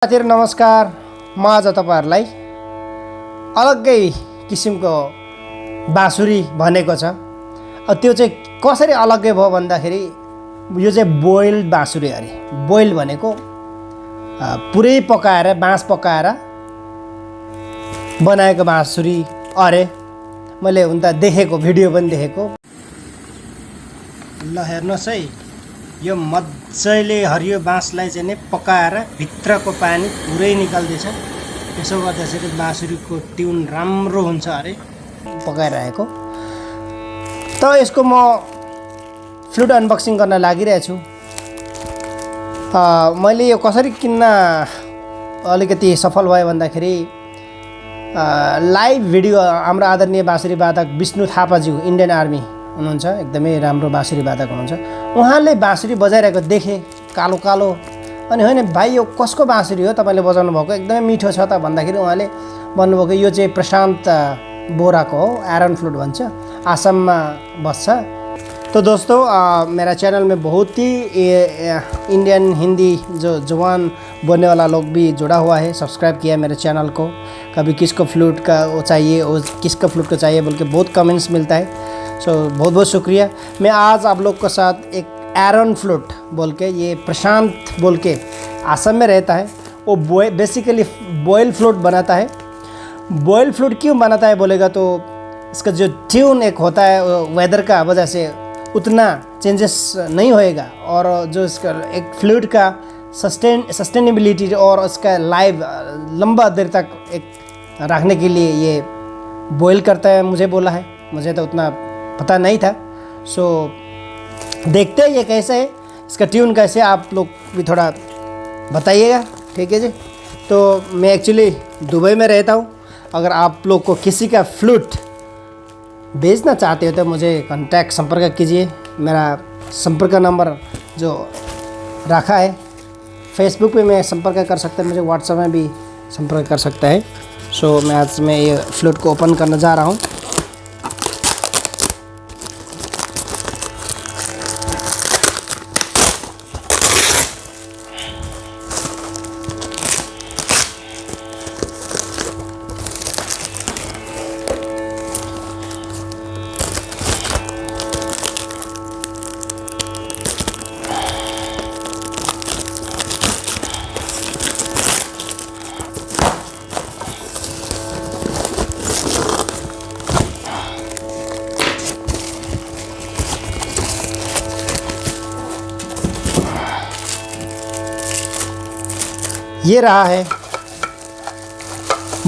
साथीहरु नमस्कार। म आज तपाईहरुलाई अलग्गै किसिमको बाँसुरी भनेको छ। त्यो चाहिँ कसरी अलग्गै भयो भन्दाखेरि यो चाहिँ बोइल बाँसुरी अरे। बोइल भनेको पुरै पकाएर बाँस पकाएर बनाएको बाँसुरी अरे। मैले हुन त देखेको भिडियो पनि देखेको। ल हेर्नुस् है, यो मज्जाले हरियो बाँसलाई चाहिँ नि पकाएर भित्रको पानी पुरै निकाल्दैछ। त्यसो गर्दाखेरि बाँसुरीको ट्युन राम्रो हुन्छ अरे पकाइरहेको। त यसको म फ्लुट अनबक्सिङ गर्न लागिरहेछु। मैले यो कसरी किन्न अलिकति सफल भयो भन्दाखेरि लाइभ भिडियो हाम्रो आदरणीय बाँसुरी वादक विष्णु थापाज्यू इन्डियन आर्मी हुनुहुन्छ, एकदमै राम्रो बाँसुरी वादक हुनुहुन्छ। उहाँले बाँसुरी बजाइरहेको देखेँ, कालो कालो। अनि होइन भाइ यो कसको बाँसुरी हो तपाईँले बजाउनु भएको, एकदमै मिठो छ त भन्दाखेरि उहाँले भन्नुभएको यो चाहिँ प्रशान्त बोराको हो, आयरन फ्लूट भन्छ, आसाममा बस्छ। तो दोस्तों मेरा चैनल में बहुत ही इंडियन हिंदी जो जवान बोलने वाला लोग भी जुड़ा हुआ है, सब्सक्राइब किया मेरे चैनल को। कभी किसको फ्लूट का वो चाहिए और किसका फ्लूट का चाहिए बोल के बहुत कमेंट्स मिलता है। सो बहुत बहुत शुक्रिया। मैं आज आप लोग के साथ एक आयरन फ्लूट बोल के, ये प्रशांत बोल के असम में रहता है, वो बेसिकली बॉयल फ्लूट बनाता है। बॉयल फ्लूट क्यों बनाता है बोलेगा तो इसका जो ट्यून एक होता है वेदर का वजह से उतना चेंजेस नहीं होएगा, और जो इसका एक फ्लूट का सस्टेनेबिलिटी और उसका लाइव लंबा देर तक एक रखने के लिए ये बॉयल करता है। मुझे बोला है, मुझे तो उतना पता नहीं था। सो देखते हैं ये कैसे है, इसका ट्यून कैसे, आप लोग भी थोड़ा बताइएगा, ठीक है जी। तो मैं एक्चुअली दुबई में रहता हूँ। अगर आप लोग को किसी का फ्लूट बेचना चाहते हो तो मुझे कांटेक्ट संपर्क कीजिए। मेरा संपर्क नंबर जो रखा है, फेसबुक पे मैं संपर्क कर सकते हैं, मुझे व्हाट्सएप में भी संपर्क कर सकता है। सो मैं आज ये फ्लूट को ओपन करने जा रहा हूँ। ये रहा है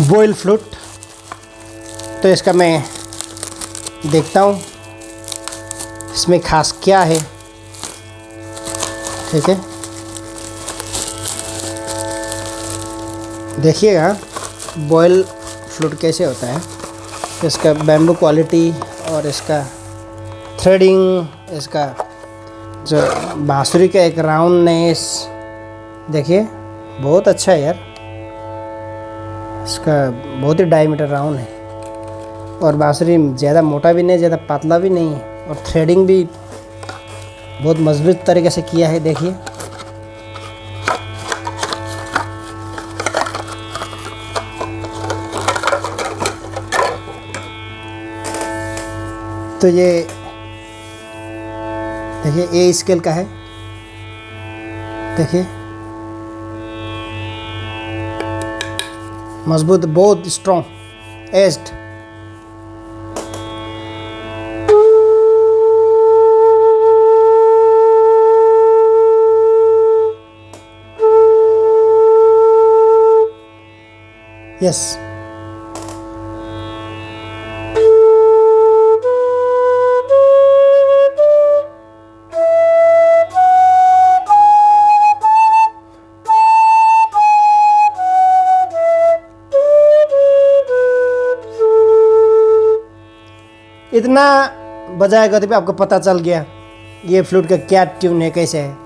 बॉयल फ्लूट। तो इसका मैं देखता हूँ इसमें खास क्या है, ठीक है। देखिएगा बॉयल फ्लूट कैसे होता है, इसका बैम्बू क्वालिटी और इसका थ्रेडिंग, इसका जो बाँसुरी का एक राउंडनेस देखिए, बहुत अच्छा है यार। इसका बहुत ही डायमीटर राउंड है, और बाँसुरी ज़्यादा मोटा भी नहीं, ज़्यादा पतला भी नहीं है, और थ्रेडिंग भी बहुत मजबूत तरीके से किया है, देखिए। तो ये देखिए ए स्केल का है, देखिए मजबूत, बहुत स्ट्रॉन्ग एज्ड। यस, इतना बजाएगा तो भी आपको पता चल गया ये फ्लूट का क्या ट्यून है, कैसे है।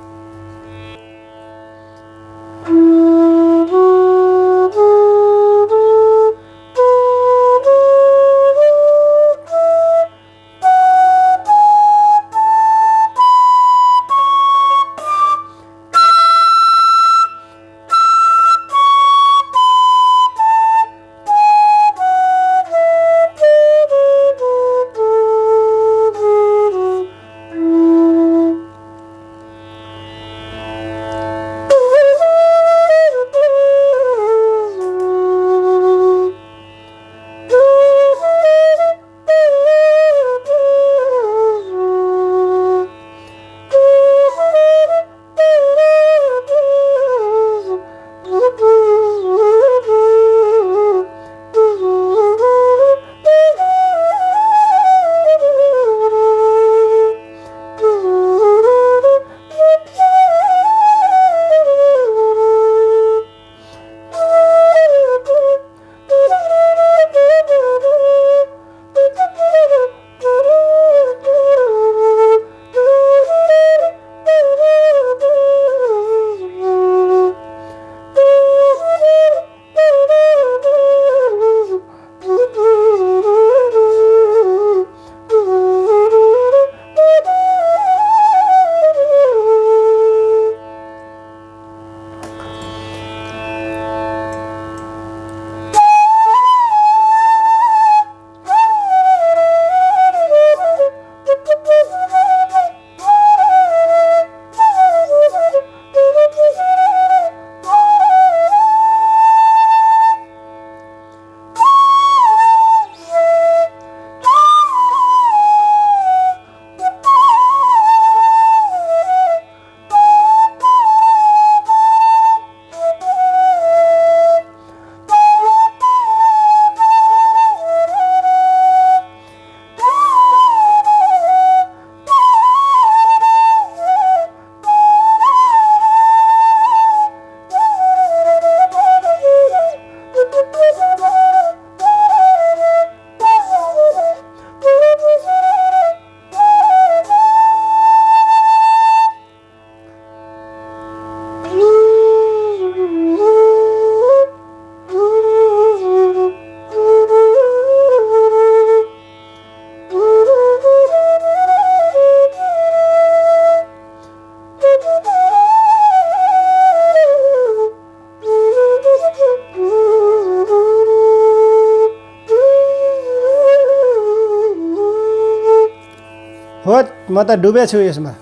म त डुबेछु यसमा।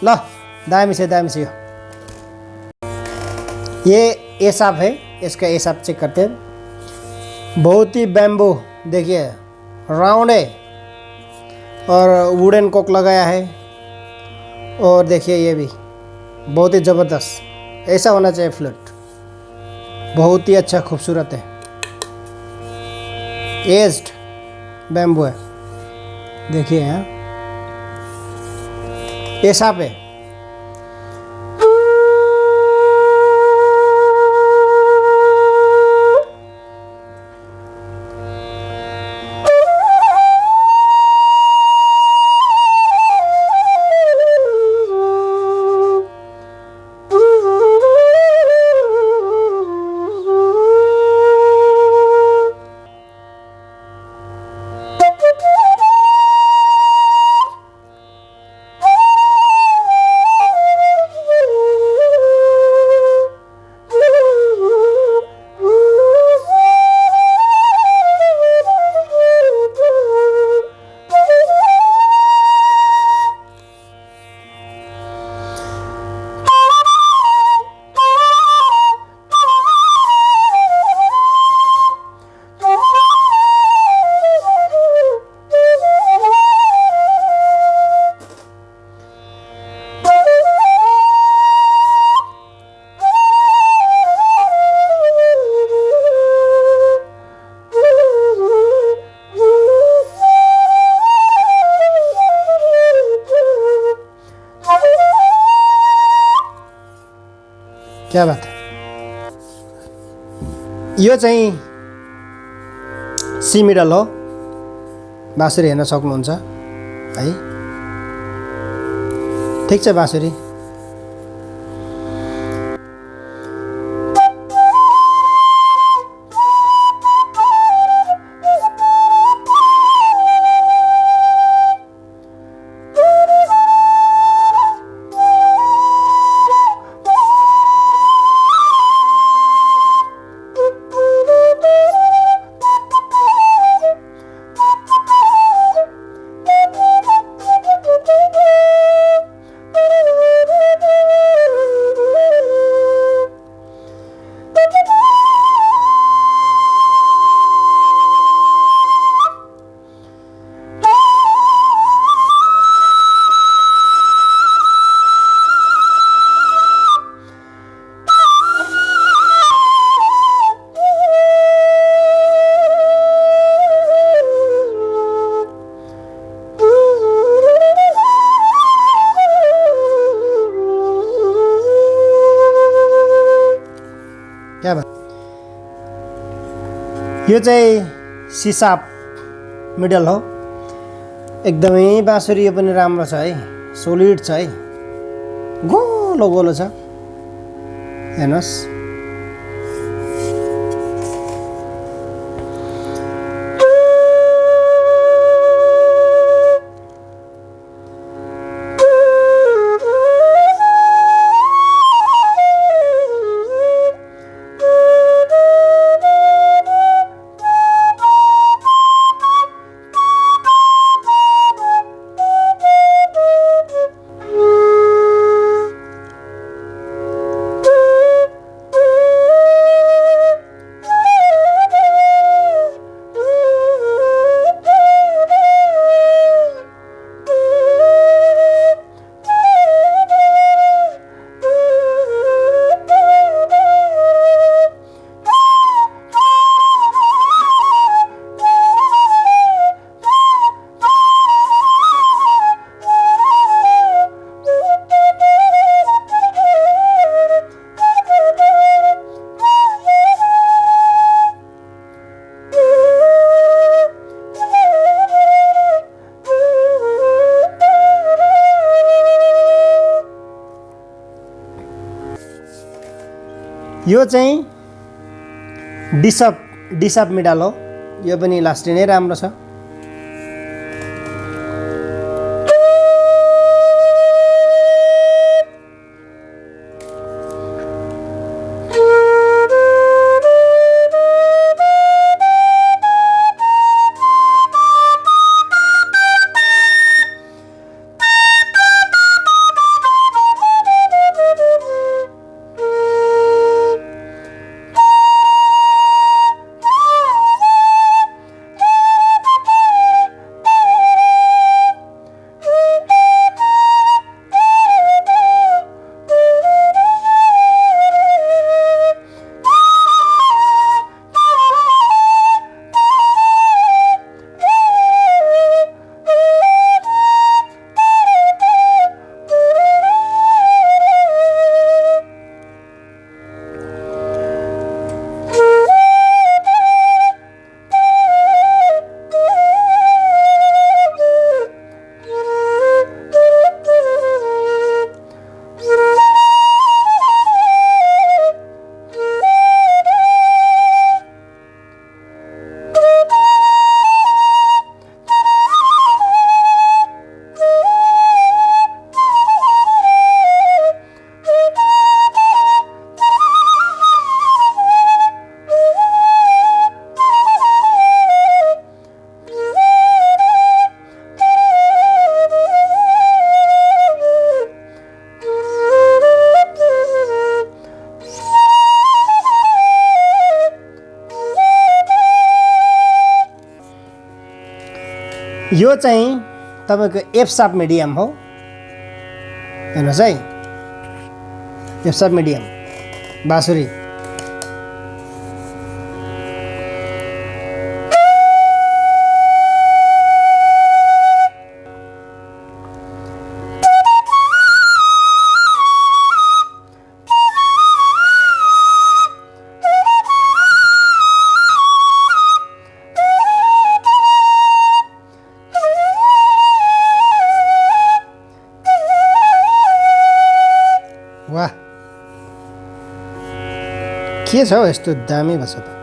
ल दामी छ दामी छ यो। ये सांप है, इसका ये सांप चेक करते हैं। बहुत ही बैम्बू देखिए राउंड है और वुडन कोक लगाया है। और देखिए ये भी बहुत ही ज़बरदस्त, ऐसा होना चाहिए फ्लूट। बहुत ही अच्छा खूबसूरत है, एज्ड बैम्बू है। देखिए यहाँ ये सांप है। क्या बात है। यो चाहिँ सी मिडल हो, बाँसुरी हेर्न सक्नुहुन्छ है। ठिक छ बाँसुरी। क्या बात। यो चाहिँ सिसाप मिडल हो, एकदमै बाँसुरी यो पनि राम्रो छ है, सोलिड छ है, गोलो गोलो छ हेर्नुहोस्। यो चाहिँ डिसअप मिडल हो, यो पनि लास्टै नै राम्रो छ। यो चाहिँ तपाईँको एफ सार्प मिडियम हो, हेर्नुहोस् है, एफ सार्प मिडियम बाँसुरी। वाह, के छ हौ यस्तो दामी भन्छ त।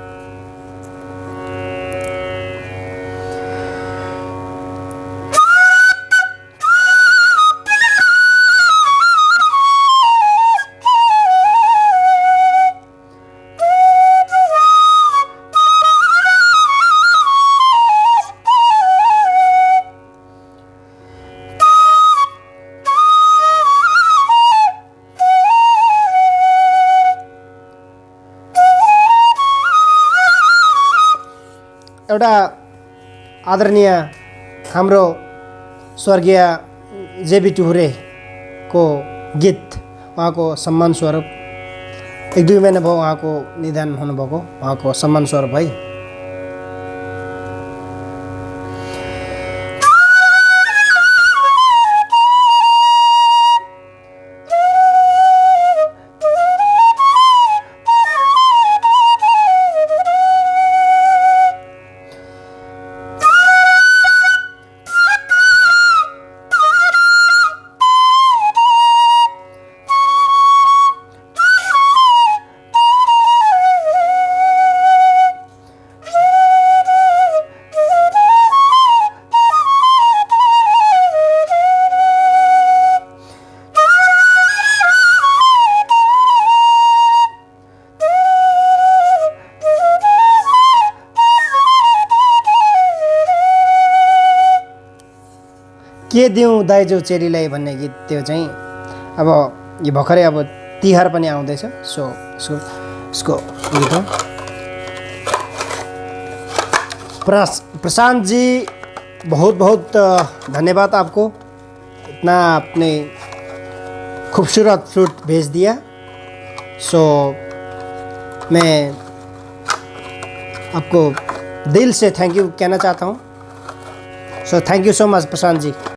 एउटा आदरणीय हाम्रो स्वर्गीय जेबी टुहुरेको गीत, उहाँको सम्मान स्वरूप 1-2 महिना भयो उहाँको निधन हुनुभएको, उहाँको सम्मान स्वरूप है। के दिउँ दाइजो चेलीलाई भन्ने गीत, त्यो चाहिँ अब यो भर्खरै अब तिहार पनि आउँदैछ, सो इसको गीत हो। प्रशांत जी बहुत बहुत धन्यवाद आपको, इतना आपने खूबसूरत फ्लूट भेज दिया। सो मैं आपको दिल से थैंक यू कहना चाहता हूँ। So thank you so much Prashant G.